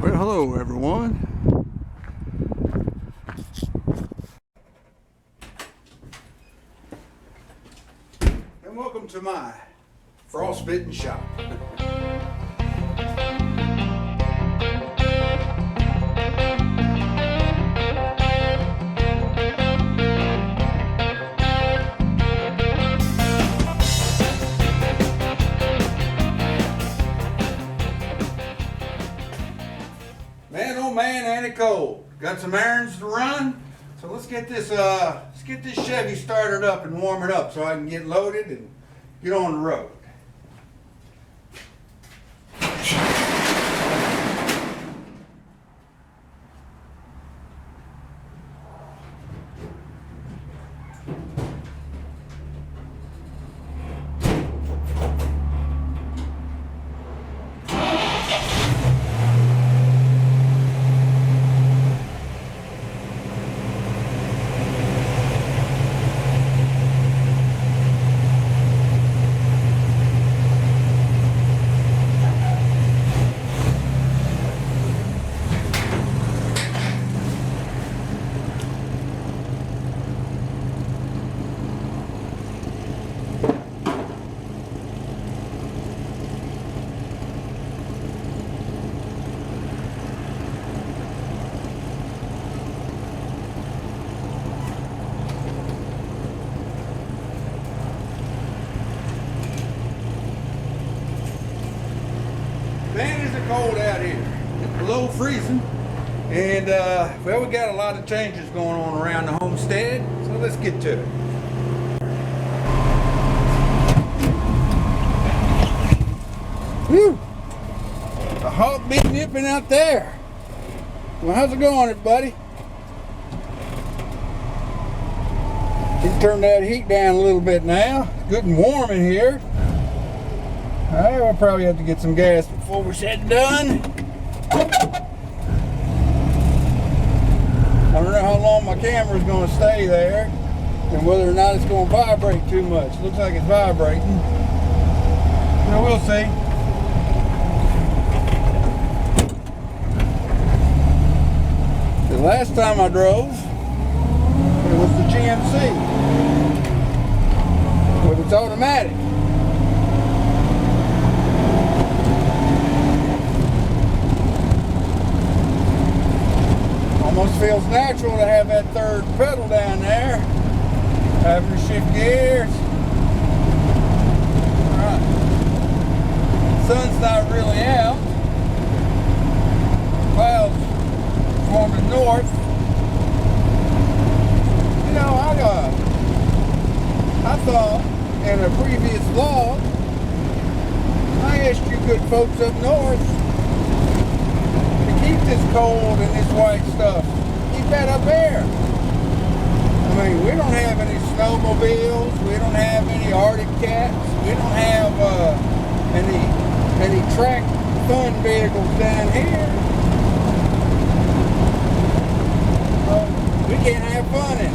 Well, hello everyone. And welcome to my frostbitten shop. Man, oh man, ain't it cold. Got some errands to run, so let's get this Chevy started up and warm it up so I can get loaded and get on the road. Man, is it cold out here. It's below freezing. And, well, we got a lot of changes going on around the homestead, so let's get to it. Whew! A hawk been nipping out there. Well, how's it going, everybody? Can turn that heat down a little bit now. It's good and warm in here. Alright, we'll probably have to get some gas before we're said and done. I don't know how long my camera's going to stay there and whether or not it's going to vibrate too much. Looks like it's vibrating. So we'll see. The last time I drove, it was the GMC with its automatic. Almost feels natural to have that third pedal down there. Having to shift gears. Alright. Sun's not really out. Clouds forming north. You know, I thought in a previous vlog, I asked you good folks up north keep this cold and this white stuff. Keep that up there. I mean, we don't have any snowmobiles. We don't have any Arctic cats. We don't have any track fun vehicles down here. We can't have fun in it.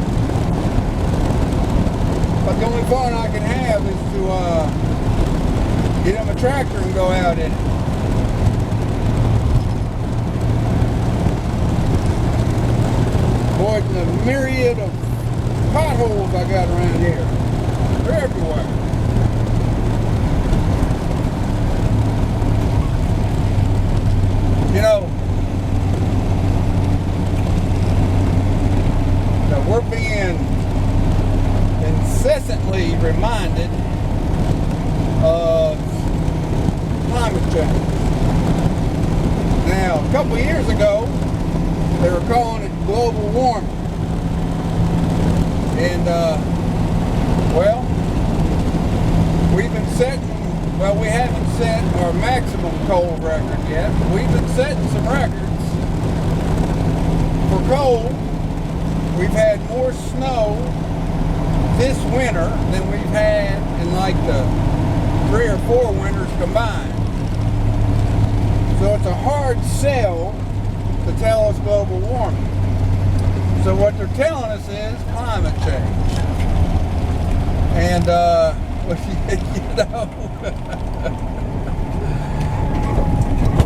But the only fun I can have is to get on a tractor and go out in it. Avoiding the myriad of potholes I got around here. They're everywhere. You know, that we're being incessantly reminded of climate change. Now, a couple of years ago, they were calling it global warming. And, well, we've been setting, well, we haven't set our maximum cold record yet, but we've been setting some records for cold. We've had more snow this winter than we've had in like the 3 or 4 winters combined. So it's a hard sell to tell us global warming. So what they're telling us is climate change. And, you know,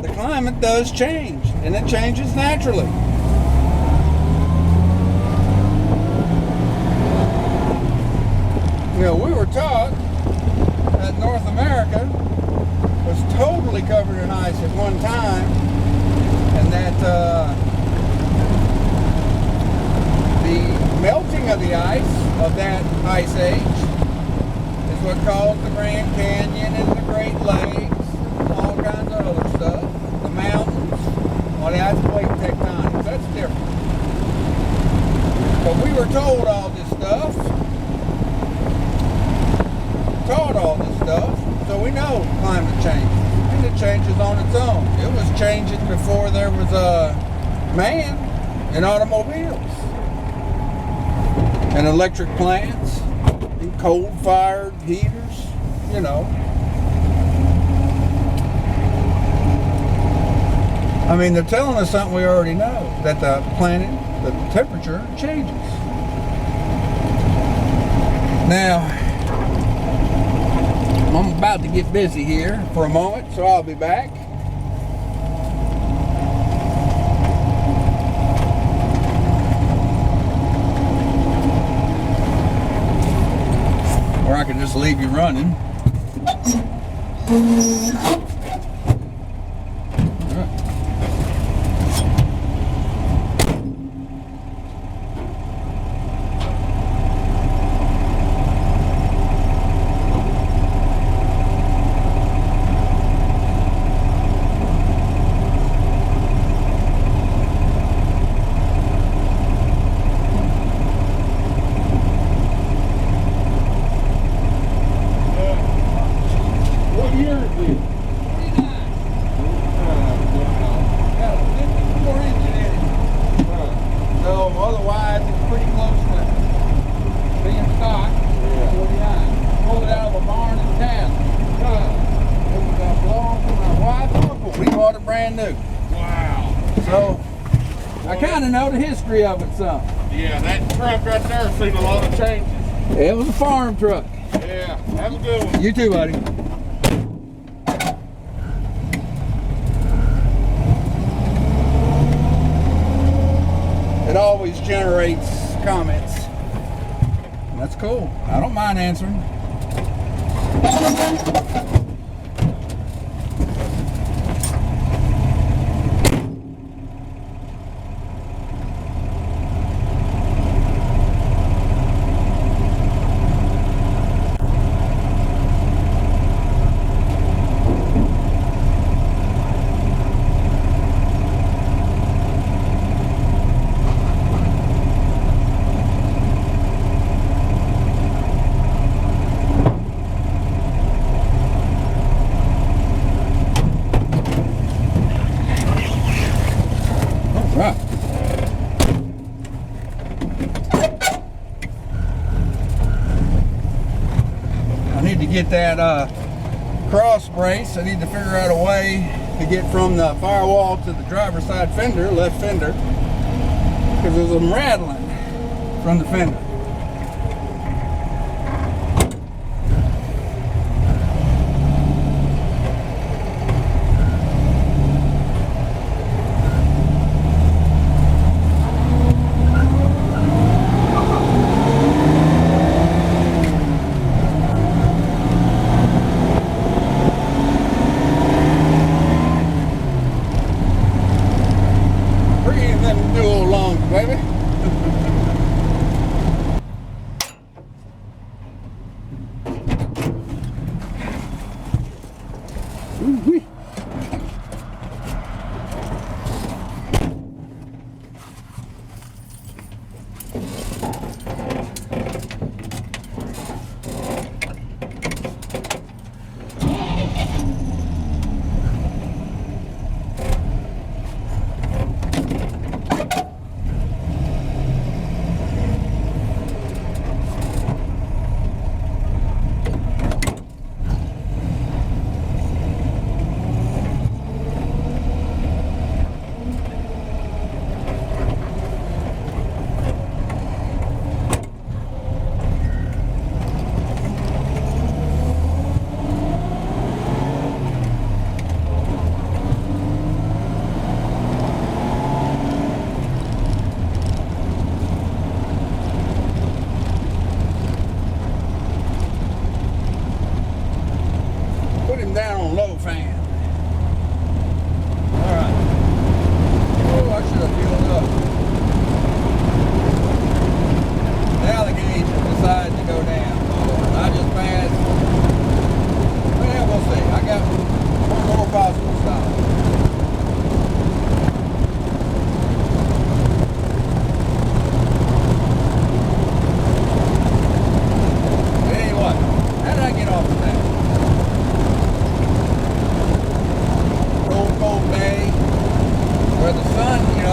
the climate does change. and it changes naturally. You know, we were taught that North America was totally covered in ice at one time, and that the melting of the ice of that ice age is what caused the Grand Canyon and the Great Lakes and all kinds of other stuff. The mountains, well, that's plate tectonics. That's different. But we were told all this stuff, so we know climate change, and it changes on its own. It was changing before there was man and automobiles and electric plants and coal-fired heaters, you know. I mean, they're telling us something we already know, that the planet, the temperature changes. Now, I'm about to get busy here for a moment, so I'll be back. Or I can just leave you running. Know the history of it some. Yeah, that truck right there seen a lot of changes. It was a farm truck. Yeah, have a good one. You too, buddy. It always generates comments. And that's cool. I don't mind answering. Get that cross brace. I need to figure out a way to get from the firewall to the driver's side fender, left fender, because there's some rattling from the fender.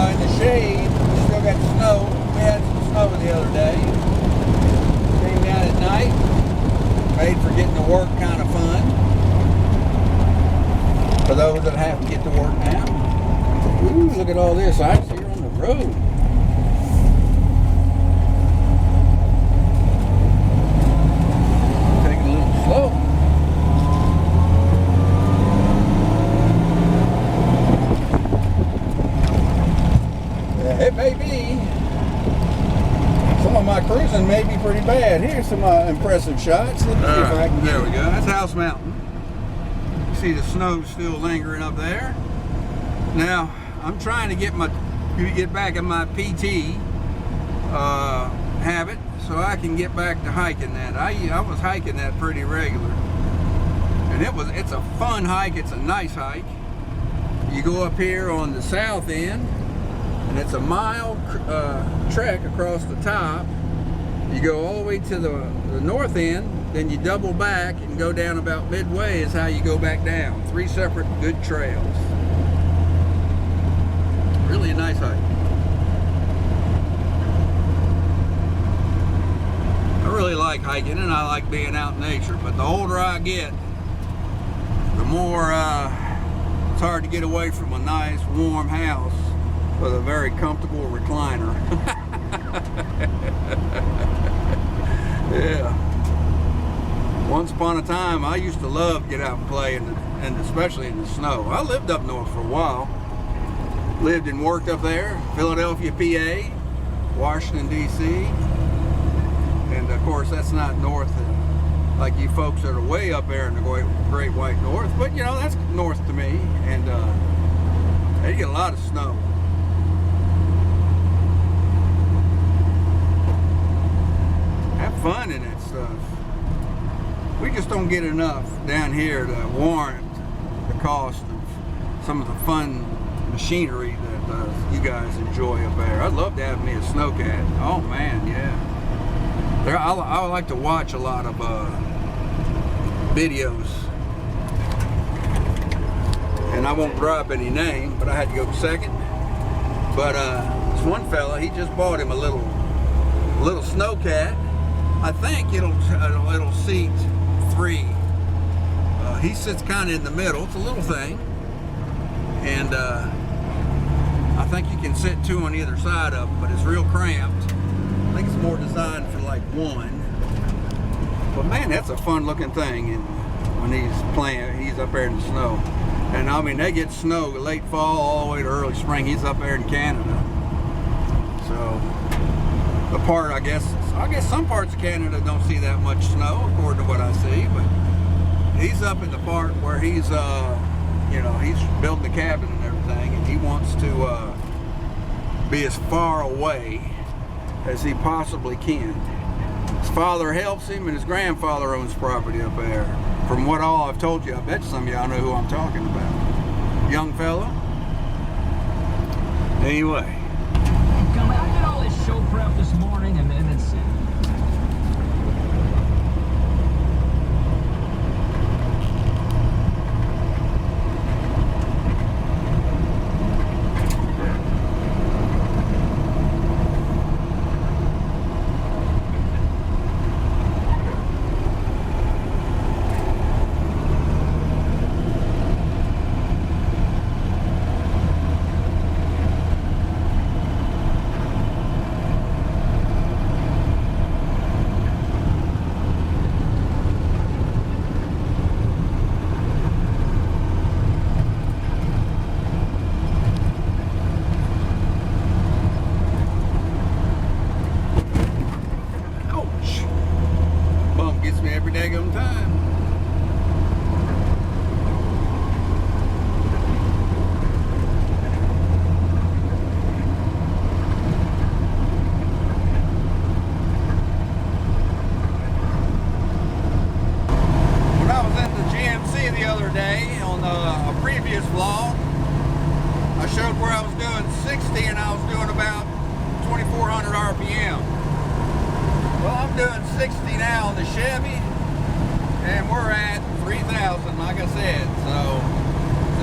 in the shade. We still got snow. We had some snow the other day. Came down at night. Made for getting to work kind of fun. For those that have to get to work now. Ooh, look at all this ice here on the road. Taking a little slow. It may be. Some of my cruising may be pretty bad. Here's some impressive shots. Let me see if I can get there we go. That's House Mountain. You see the snow still lingering up there. Now, I'm trying to get back in my PT habit so I can get back to hiking that. I was hiking that pretty regular. And it's a fun hike. It's a nice hike. You go up here on the south end, and it's a mile trek across the top. You go all the way to the north end, then you double back and go down about midway is how you go back down. 3 separate good trails. Really a nice hike. I really like hiking and I like being out in nature, but the older I get, the more it's hard to get away from a nice warm house with a very comfortable recliner. Yeah. Once upon a time, I used to love to get out and play, and especially in the snow. I lived up north for a while. Lived and worked up there, Philadelphia, PA, Washington, D.C. And of course, that's not north like you folks that are way up there in the Great White North. But you know, that's north to me, and they get a lot of snow. Have fun in that stuff. We just don't get enough down here to warrant the cost of some of the fun machinery that you guys enjoy up there. I'd love to have me a snowcat. Oh man, yeah. I like to watch a lot of videos, and I won't drop any name, but I had to go second. But this one fella, he just bought him a little snowcat. I think it'll seat 3. He sits kind of in the middle. It's a little thing, and I think you can sit 2 on either side of him, but it's real cramped. I think it's more designed for like 1. But man, that's a fun looking thing. And when he's up there in the snow. And I mean, they get snow late fall all the way to early spring. He's up there in Canada. So the part, I guess some parts of Canada don't see that much snow, according to what I see. But he's up in the part where he's, he's building the cabin and everything, and he wants to be as far away as he possibly can. His father helps him, and his grandfather owns property up there. From what all I've told you, I bet some of y'all know who I'm talking about. Young fella. Anyway. I did all this show prep this morning, and it's... Doing 60 now on the Chevy, and we're at 3,000, like I said, so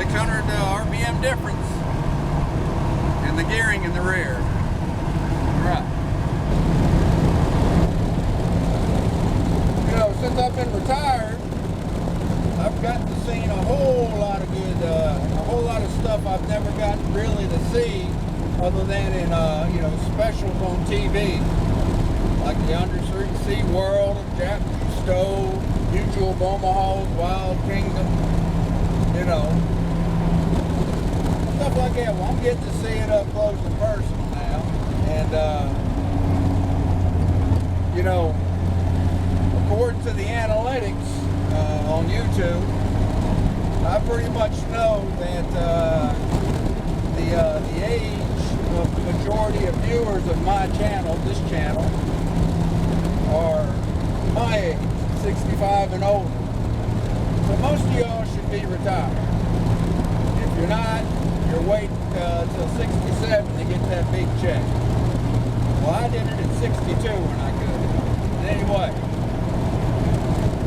600 RPM difference. and the gearing in the rear. Right. You know, since I've been retired, I've gotten to see a whole lot of good, a whole lot of stuff I've never gotten really to see other than in, you know, specials on TV. Like the Undersea World, Japanese Stove, Mutual of Omaha's Wild Kingdom, you know. Stuff like that. Well, I'm getting to see it up close and personal now. And, you know, according to the analytics on YouTube, I pretty much know that the age of the majority of viewers of my channel, this channel, are my age, 65 and older. So most of y'all should be retired. If you're not, you're waiting till 67 to get that big check. Well, I did it at 62 when I could. But anyway,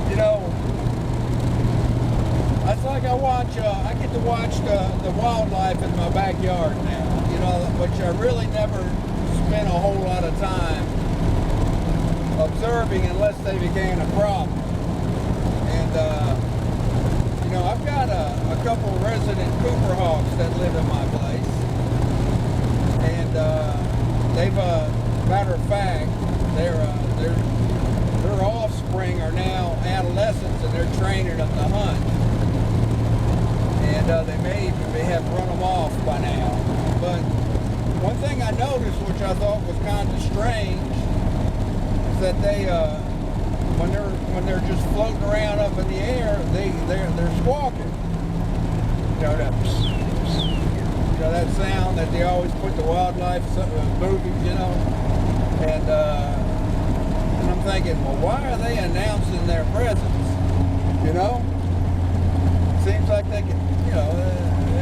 you know, it's like I get to watch the wildlife in my backyard now, you know, which I really never spent a whole lot of time observing unless they became a problem. And, you know, I've got a couple resident Cooper hawks that live in my place. And they've, matter of fact, their offspring are now adolescents and they're training them to hunt. And they may have run them off by now. But one thing I noticed, which I thought was kind of strange, is that they, when they're just floating around up in the air, they're squawking. You know that sound that they always put the wildlife movies, you know. And I'm thinking, well, why are they announcing their presence? You know, seems like they could. You know,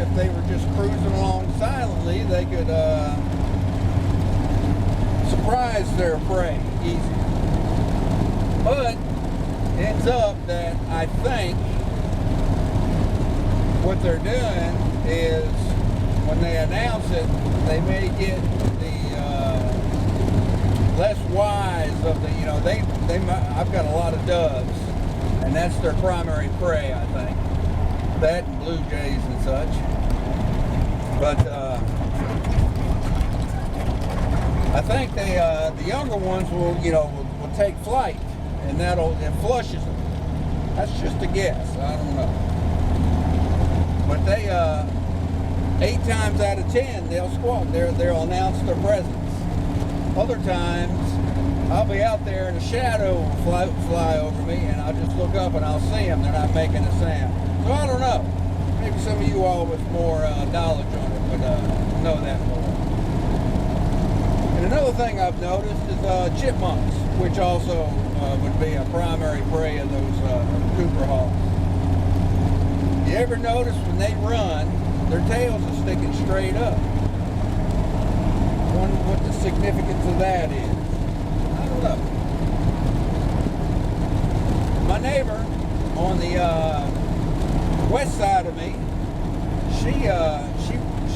if they were just cruising along silently, they could surprise their prey easy. But it ends up that I think what they're doing is when they announce it, they may get the less wise of the, you know, I've got a lot of doves, and that's their primary prey, I think. That and blue jays and such. But I think the younger ones will, you know, will take flight, and it flushes them. That's just a guess. I don't know. But they 8 times out of 10 they'll squawk. They'll announce their presence. Other times I'll be out there and a shadow will fly over me, and I'll just look up and I'll see them. They're not making a sound. So I don't know. Maybe some of you all with more knowledge on it would know that more. And another thing I've noticed is chipmunks, which also would be a primary prey of those Cooper hawks. You ever notice when they run, their tails are sticking straight up? I wonder what the significance of that is. I don't know. My neighbor on the west side of me, she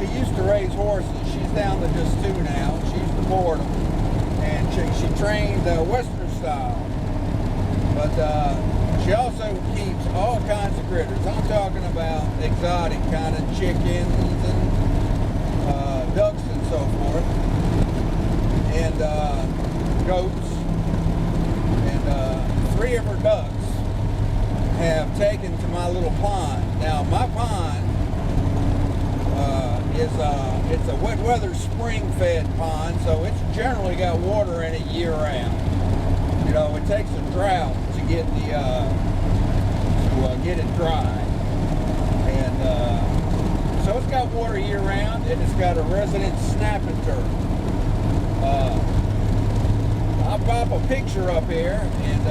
used to raise horses. She's down to just 2 now. She used to board them, and she trained Western style. But she also keeps all kinds of critters. I'm talking about exotic kind of chickens and ducks and so forth, and goats. And 3 of her ducks have taken to my little pond. Now my pond it's a wet weather spring fed pond, so it's generally got water in it year round. You know, it takes a drought to get get it dry, and so it's got water year round, and it's got a resident snapping turtle. I'll pop a picture up here, and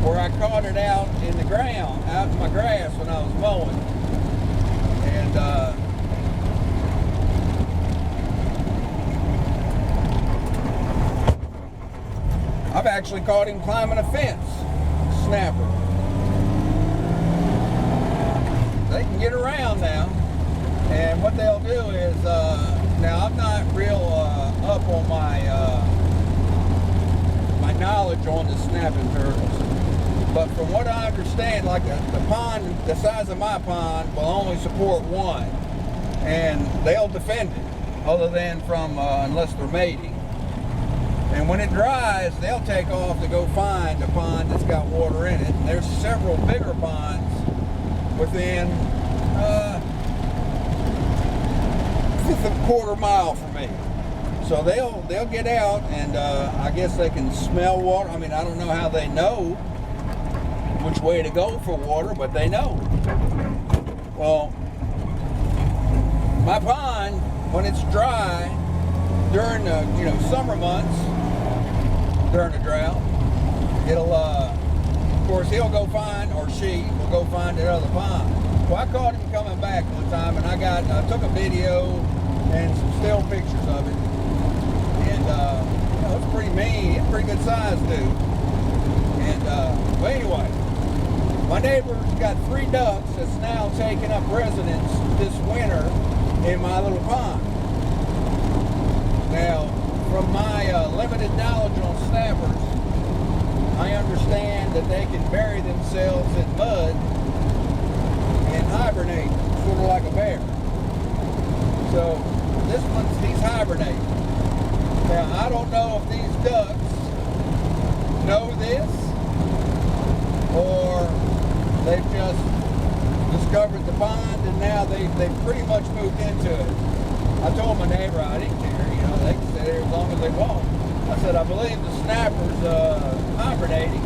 where I caught it out in the ground, out in my grass when I was mowing. And I've actually caught him climbing a fence, snapper. They can get around now, and what they'll do is, now I'm not on my my knowledge on the snapping turtles. But from what I understand, like the pond, the size of my pond will only support one, and they'll defend it, other than from unless they're mating. And when it dries, they'll take off to go find a pond that's got water in it. And there's several bigger ponds within a quarter mile from me. So they'll get out, and I guess they can smell water. I mean, I don't know how they know which way to go for water, but they know. Well, my pond, when it's dry during the summer months, during the drought, it'll of course he'll go find, or she will go find another pond. Well, I caught him coming back one time, and I took a video and some still pictures of it, and it's pretty mean. It's pretty good size, dude. And but anyway, my neighbor's got 3 ducks that's now taking up residence this winter in my little pond. Now, from my limited knowledge on snappers, I understand that they can bury themselves in mud and hibernate, sort of like a bear. So he's hibernating. Now, I don't know if these ducks know this, or they've just discovered the pond and now they've pretty much moved into it. I told my neighbor I didn't care, they can stay there as long as they want. I said, I believe the snapper's hibernating,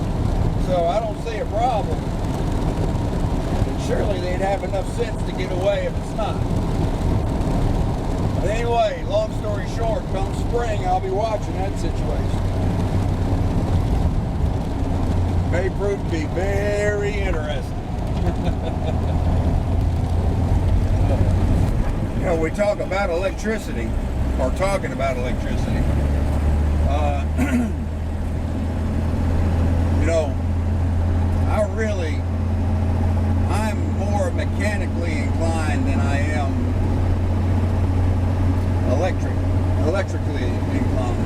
so I don't see a problem. And surely they'd have enough sense to get away if it's not. But anyway, long story short, come spring, I'll be watching that situation. May prove to be very interesting. We talk about electricity, or talking about electricity. I'm more mechanically inclined than I am electrically inclined.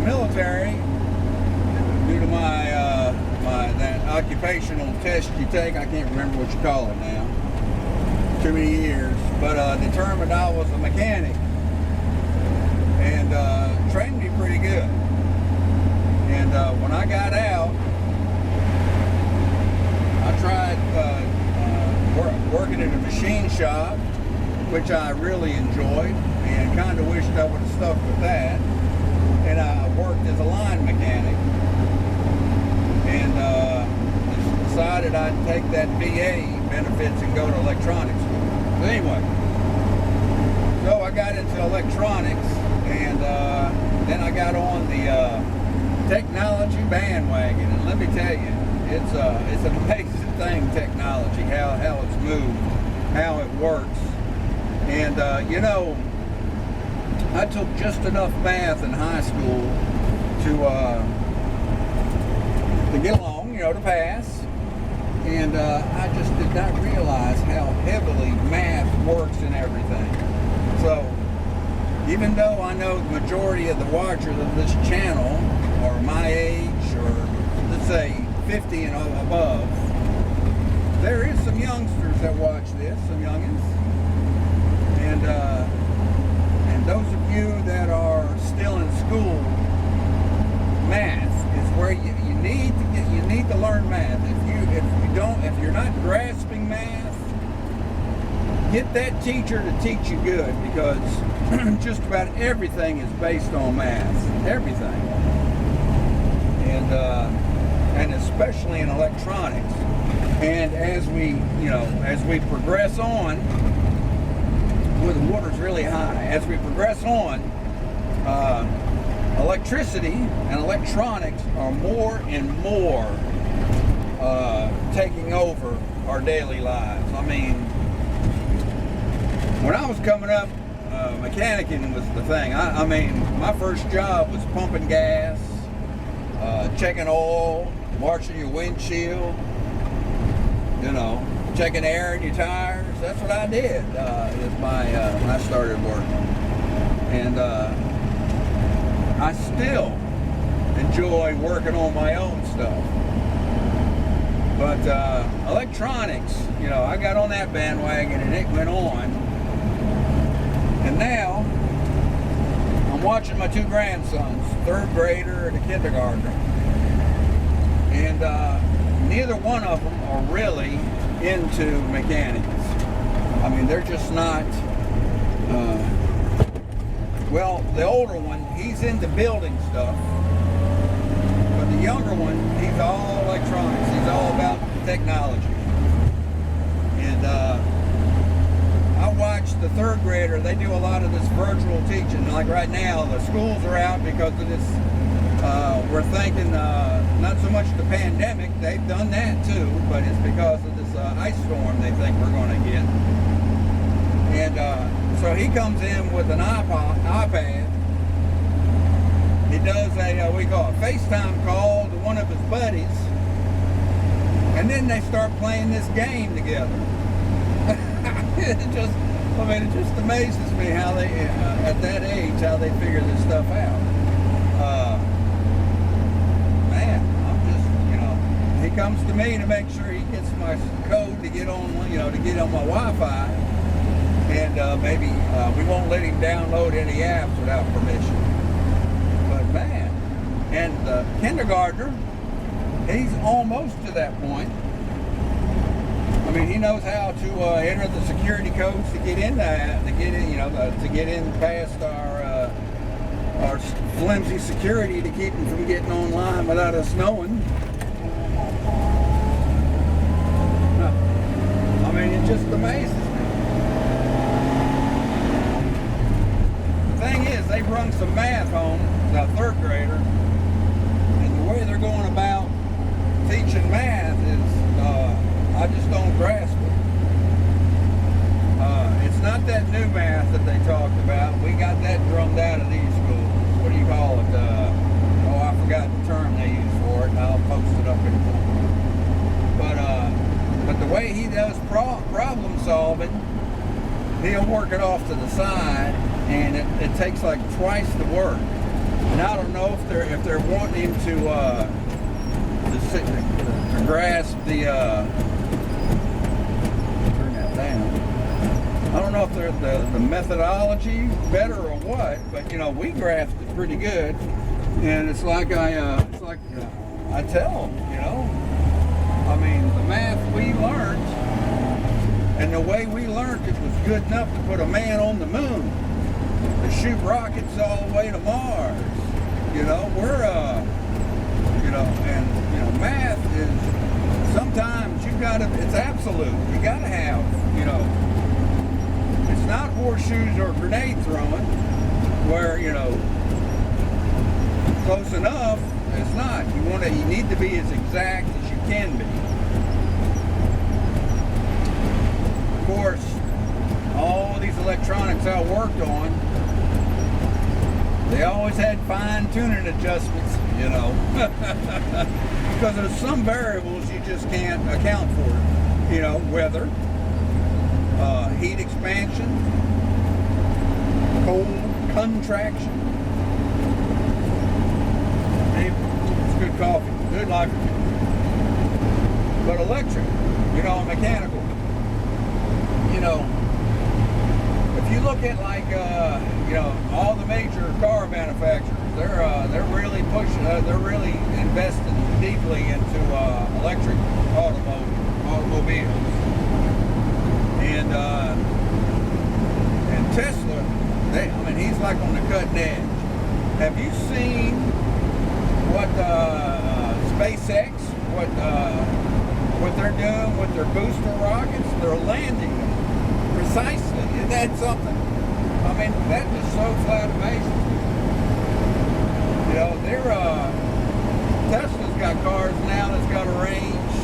Military, due to that occupational test you take, I can't remember what you call it now, too many years, but determined I was a mechanic, and trained me pretty good. And when I got out, I tried working in a machine shop, which I really enjoyed, and kind of wished I would have stuck with that. And I worked as a line mechanic, and decided I'd take that VA benefits and go to electronics school. But anyway, so I got into electronics, and then I got on the technology bandwagon, and let me tell you, it's an amazing thing, technology, how it's moved, how it works. And I took just enough math in high school to get along, to pass. And I just did not realize how heavily math works in everything. So even though I know the majority of the watchers of this channel are my age, or let's say 50 and above, there is some youngsters that watch this, some youngins. And those of you that are still in school, math is where you need to learn math. If you're not grasping math, get that teacher to teach you good, because just about everything is based on math. Everything. And especially in electronics. And as we progress on, where the water's really high, as we progress on, electricity and electronics are more and more taking over our daily lives. I mean, when I was coming up, mechanicking was the thing. I mean, my first job was pumping gas, checking oil, washing your windshield, checking air in your tires. That's what I did when I started working. And I still enjoy working on my own stuff. But electronics, you know, I got on that bandwagon and it went on. And now I'm watching my two grandsons, third grader and a kindergartner. And neither one of them are really into mechanics. I mean, they're just not. Well, the older one, he's into building stuff. But the younger one, he's all electronics. He's all about technology. And I watch the third grader. They do a lot of this virtual teaching. Like right now, the schools are out because of this. We're thinking not so much the pandemic. They've done that too, but it's because of this ice storm they think we're going to get. And so he comes in with an iPad. He does a we call it a FaceTime call to one of his buddies, and then they start playing this game together. It just amazes me how they, at that age, how they figure this stuff out. Man, I'm just, you know, he comes to me to make sure he gets my code to get on, you know, to get on my Wi-Fi, and maybe we won't let him download any apps without permission. But man, and the kindergartner, he's almost to that point. I mean, he knows how to enter the security codes to get in that, to get in, you know, to get in past our flimsy security to keep him from getting online without us knowing. I mean, it just amazes me. The thing is, they run some math home, the third grader, and the way they're going about teaching math is, I just don't grasp it. It's not that new math that they talked about. We got that drummed out of these schools. What do you call it? I forgot the term they use for it. I'll post it up in the but the way he does problem solving, he'll work it off to the side, and it takes like twice the work. And I don't know if they're wanting him to grasp the turn that down. I don't know if they're the methodology better or what, but you know, we grasped it pretty good, and it's like I tell them, you know, I mean, the math we learned and the way we learned it was good enough to put a man on the moon, to shoot rockets all the way to Mars. You know, we're you know, and you know, math is sometimes you gotta, it's absolute. You gotta have, you know, it's not horseshoes or grenade throwing where, you know, close enough. It's not. You need to be as exact as you can be. Of course, all these electronics I worked on, they always had fine-tuning adjustments, you know, because there's some variables you just can't account for. You know, weather, heat expansion, cold contraction. It's good coffee, good life. But electric, you know, mechanical, you know, if you look at like, you know, all the major car manufacturers, they're really pushing, they're really investing deeply into electric automobiles. And Tesla, I mean, he's like on the cutting edge. Have you seen what SpaceX, what they're doing with their booster rockets? They're landing precisely. Isn't that something? I mean, that just so flat amazing. You know, Tesla's got cars now that's got a range,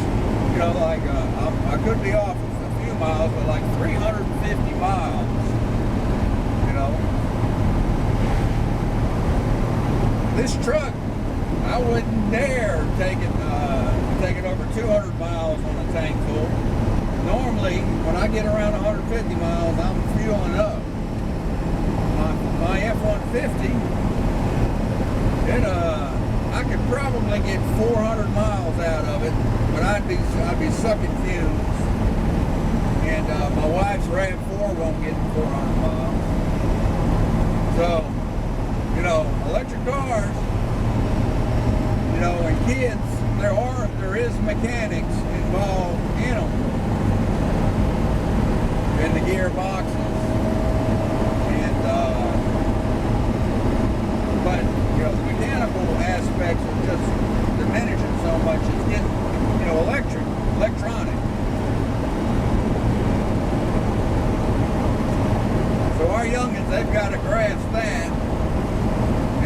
you know, like, I could be off a few miles, but like 350 miles, you know. This truck, I wouldn't dare take it over 200 miles on a tank full. Normally, when I get around 150 miles, I'm fueling up. my F-150, I could probably get 400 miles out of it, but I'd be sucking fumes. And my wife's RAV4 won't get 400 miles. So, you know, electric cars, you know, and kids, there is mechanics involved in them, in the gearboxes. But, you know, the mechanical aspects are just diminishing so much. It's getting, you know, electronic. So our youngins, they've got to grasp that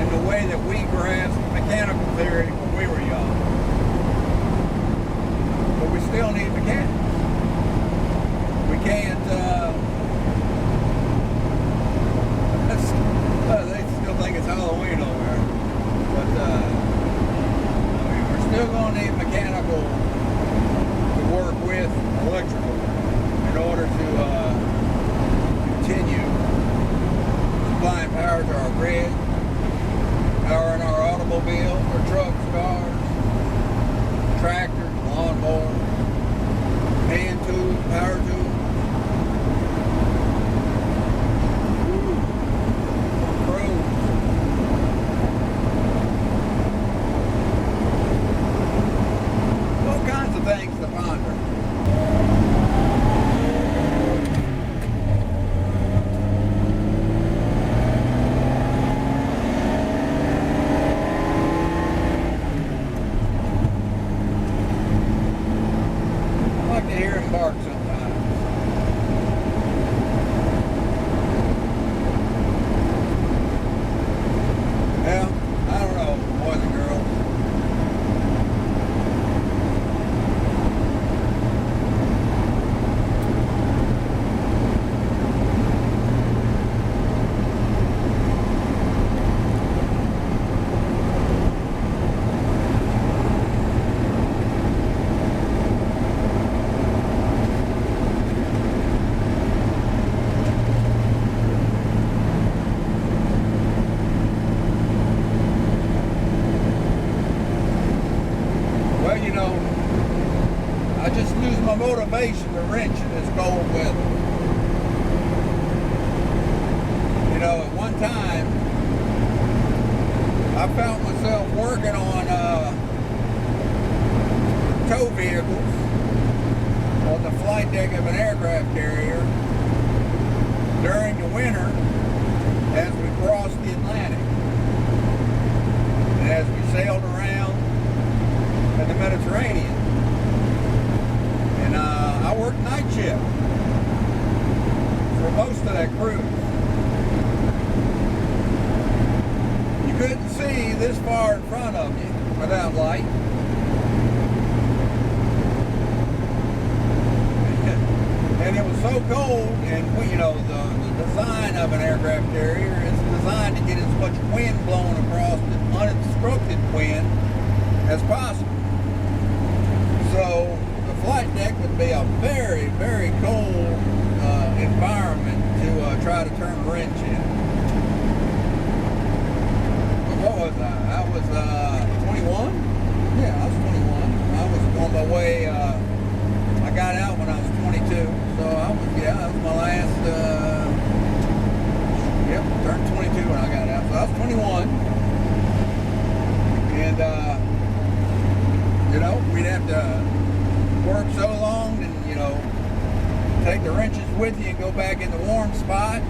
in the way that we grasped mechanical theory when we were young. But we still need mechanics. We can't, they still think it's Halloween over there. But, I mean, we're still going to need mechanical to work with electrical in order to continue supplying power to our grid, powering our automobiles, our trucks, cars, tractors, lawnmowers, hand tools, power tools. Things to ponder. I like to hear him bark sometimes. Well, I don't know, boys and girls. I just lose my motivation to wrench in this cold weather. You know, at one time, I found myself working on tow vehicles on the flight deck of an aircraft carrier during the winter as we crossed the Atlantic. And as we sailed around in the Mediterranean. And I worked night shift for most of that cruise. You couldn't see this far in front of you without light. And it was so cold, and you know, the design of an aircraft carrier is designed to get as much wind blown across it, unobstructed wind, as possible. So the flight deck would be a very, very cold environment to try to turn a wrench in. But what was I? I was 21? Yeah, I was 21. I was on my way, I got out when I was 22. So that was my last, turned 22 when I got out. So I was 21. And, you know, we'd have to work so long and, you know, take the wrenches with you and go back in the warm spot,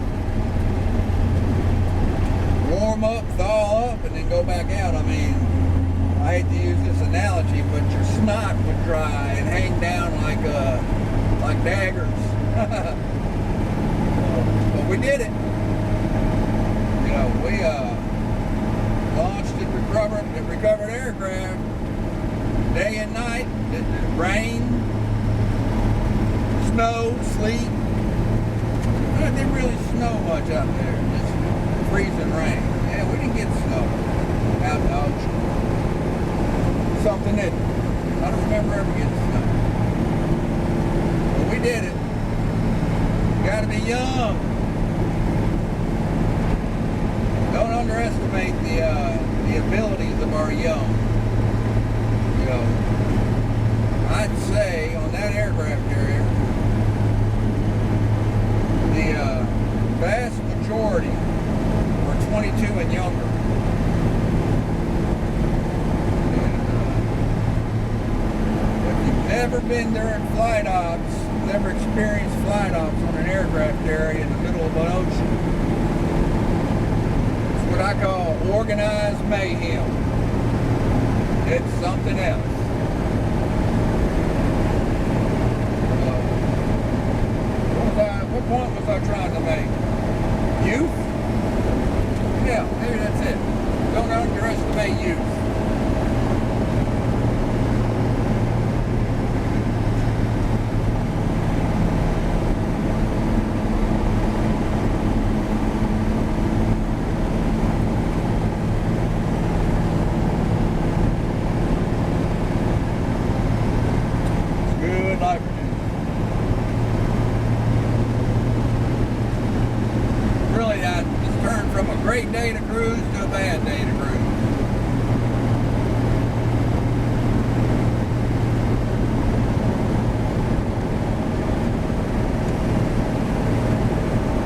warm up, thaw up, and then go back out. I mean, I hate to use this analogy, but your snot would dry and hang down like daggers. But we did it. You know, we launched and recovered aircraft day and night. Rain, snow, sleet. It didn't really snow much out there. Just freezing rain. Yeah, we didn't get snow out in the ocean. Something that I don't remember ever getting snow. But we did it. You gotta be young. underestimate the abilities of our young. You know, I'd say on that aircraft carrier, the vast majority were 22 and younger. And, if you've never been during flight ops, never experienced flight ops on an aircraft carrier in the middle of an ocean, it's what I call organized mayhem. It's something else. What point was I trying to make? Youth? Yeah, maybe that's it. Don't underestimate youth. Good life. Really, I just turned from a great day to cruise to a bad day to cruise.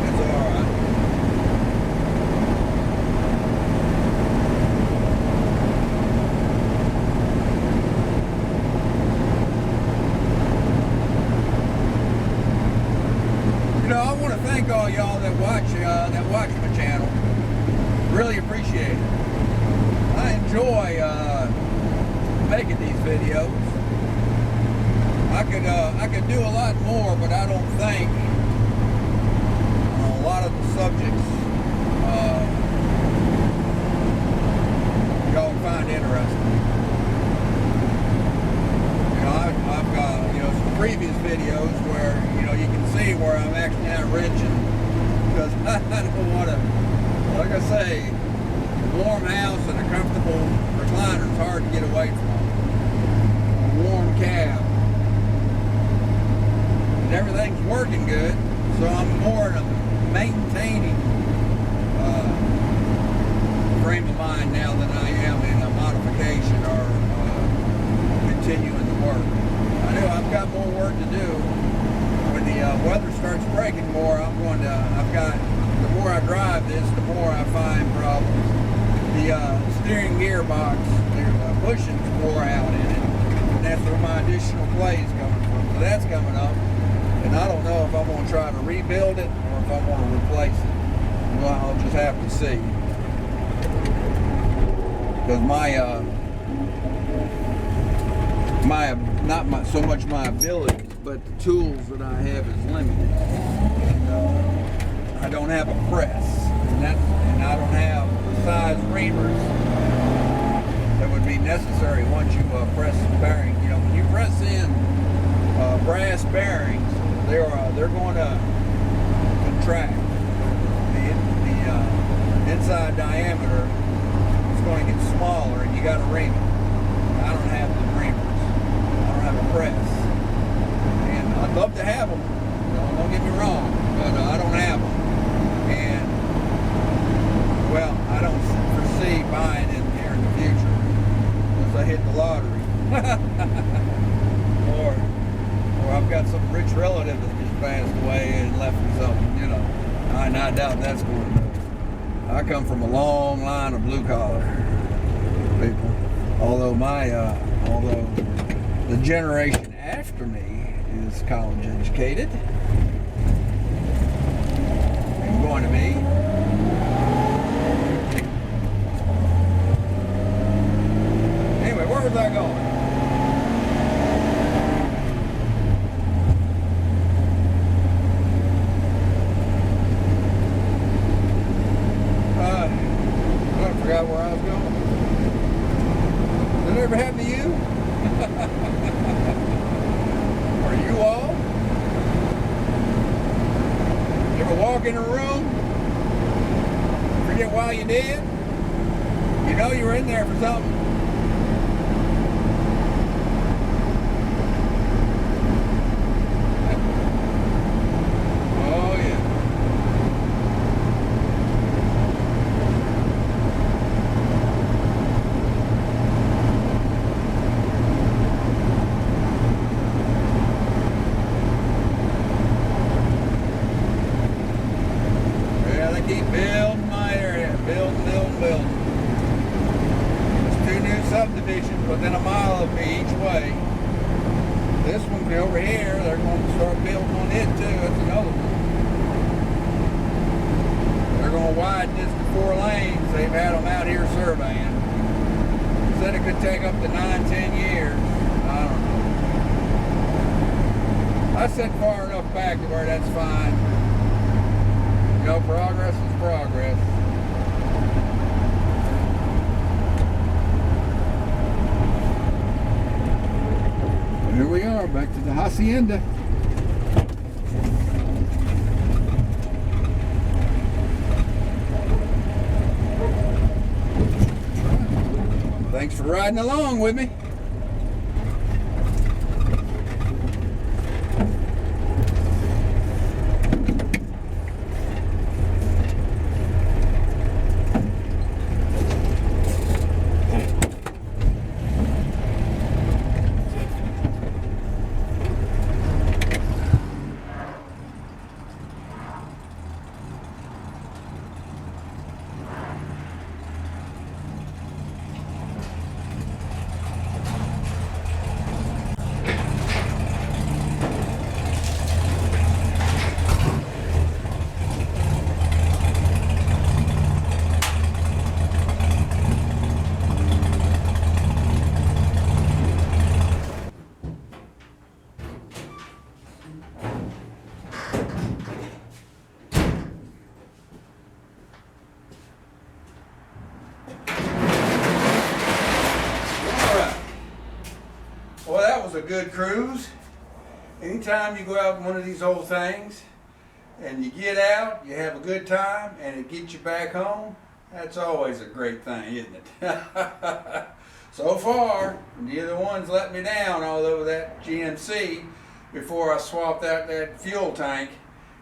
It's all right. You know, I want to thank all y'all that watch my channel. Really appreciate it. I enjoy making these videos. I could do a lot more, but I don't think a lot of the subjects y'all find interesting. You know, I've got some previous videos where you can see where I'm actually not wrenching, because I don't want to, like I say, a warm house and a comfortable recliner is hard to get away from. A warm cab. And everything's working good, so I'm more in a maintaining frame of mind now than I am in a modification or continuing the work. I know I've got more work to do. When the weather starts breaking more, the more I drive this, the more I find problems. The steering gearbox, the bushings wore out in it, and that's where my additional play is coming from. So that's coming up, and I don't know if I'm going to try to rebuild it or if I'm going to replace it. Well, I'll just have to see. Because not so much my abilities, but the tools that I have is limited. And, I don't have a press, and I don't have the size reamers that would be necessary once you press the bearing. When you press in brass bearings, they're going to contract. The inside diameter is going to get smaller, and you got to ream it. I don't have the reamers. I don't have a press, and I'd love to have them. Don't get me wrong, but I don't have them. And, well, I don't foresee buying it here in the future unless I hit the lottery. or I've got some rich relative that just passed away and left me something, and I doubt that's going to do. I come from a long line of blue collar people. Although the generation after me is college educated. Going to be. Anyway, where was I going? I forgot where I was going. Did it ever happen to you? Or you all? You ever walk in a room, forget why you did? You were in there for something. Oh yeah. keep building my area. Building. There's 2 new subdivisions within a mile of me each way. This one over here, they're going to start building on it too. That's another one. They're going to widen this to 4 lanes. They've had them out here surveying. Said it could take up to 9-10 years. I don't know. I said far enough back to where that's fine. You know, progress is progress. Here we are, back to the hacienda. Thanks for riding along with me. Well, that was a good cruise. Anytime you go out in one of these old things and you get out, you have a good time, and it gets you back home, that's always a great thing, isn't it? So far, neither one's let me down, although that GMC, before I swapped out that fuel tank,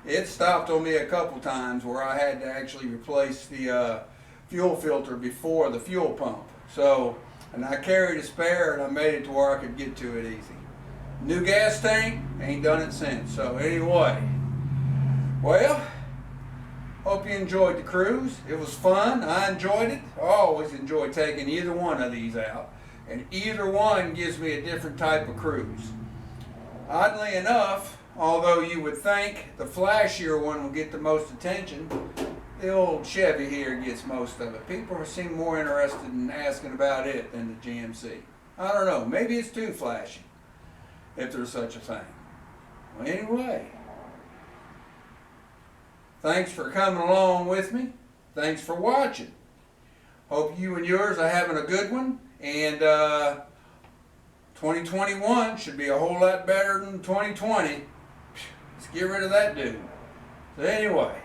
it stopped on me a couple times where I had to actually replace the fuel filter before the fuel pump. So, and I carried a spare, and I made it to where I could get to it easy. New gas tank, ain't done it since. So anyway, well, hope you enjoyed the cruise. It was fun. I enjoyed it. I always enjoy taking either one of these out, and either one gives me a different type of cruise. Oddly enough, although you would think the flashier one will get the most attention, the old Chevy here gets most of it. People seem more interested in asking about it than the GMC. I don't know, maybe it's too flashy, if there's such a thing. Well, anyway, thanks for coming along with me. Thanks for watching. Hope you and yours are having a good one, and 2021 should be a whole lot better than 2020. Let's get rid of that dude. So anyway,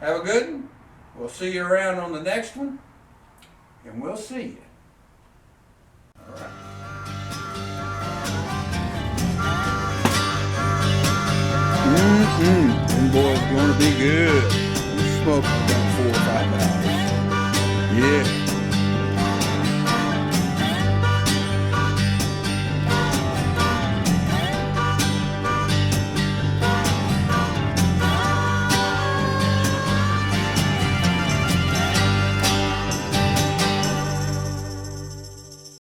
have a good one. We'll see you around on the next one, and we'll see you. All right. Them boys are going to be good. We'll smoke for about 4 or 5 hours. Yeah.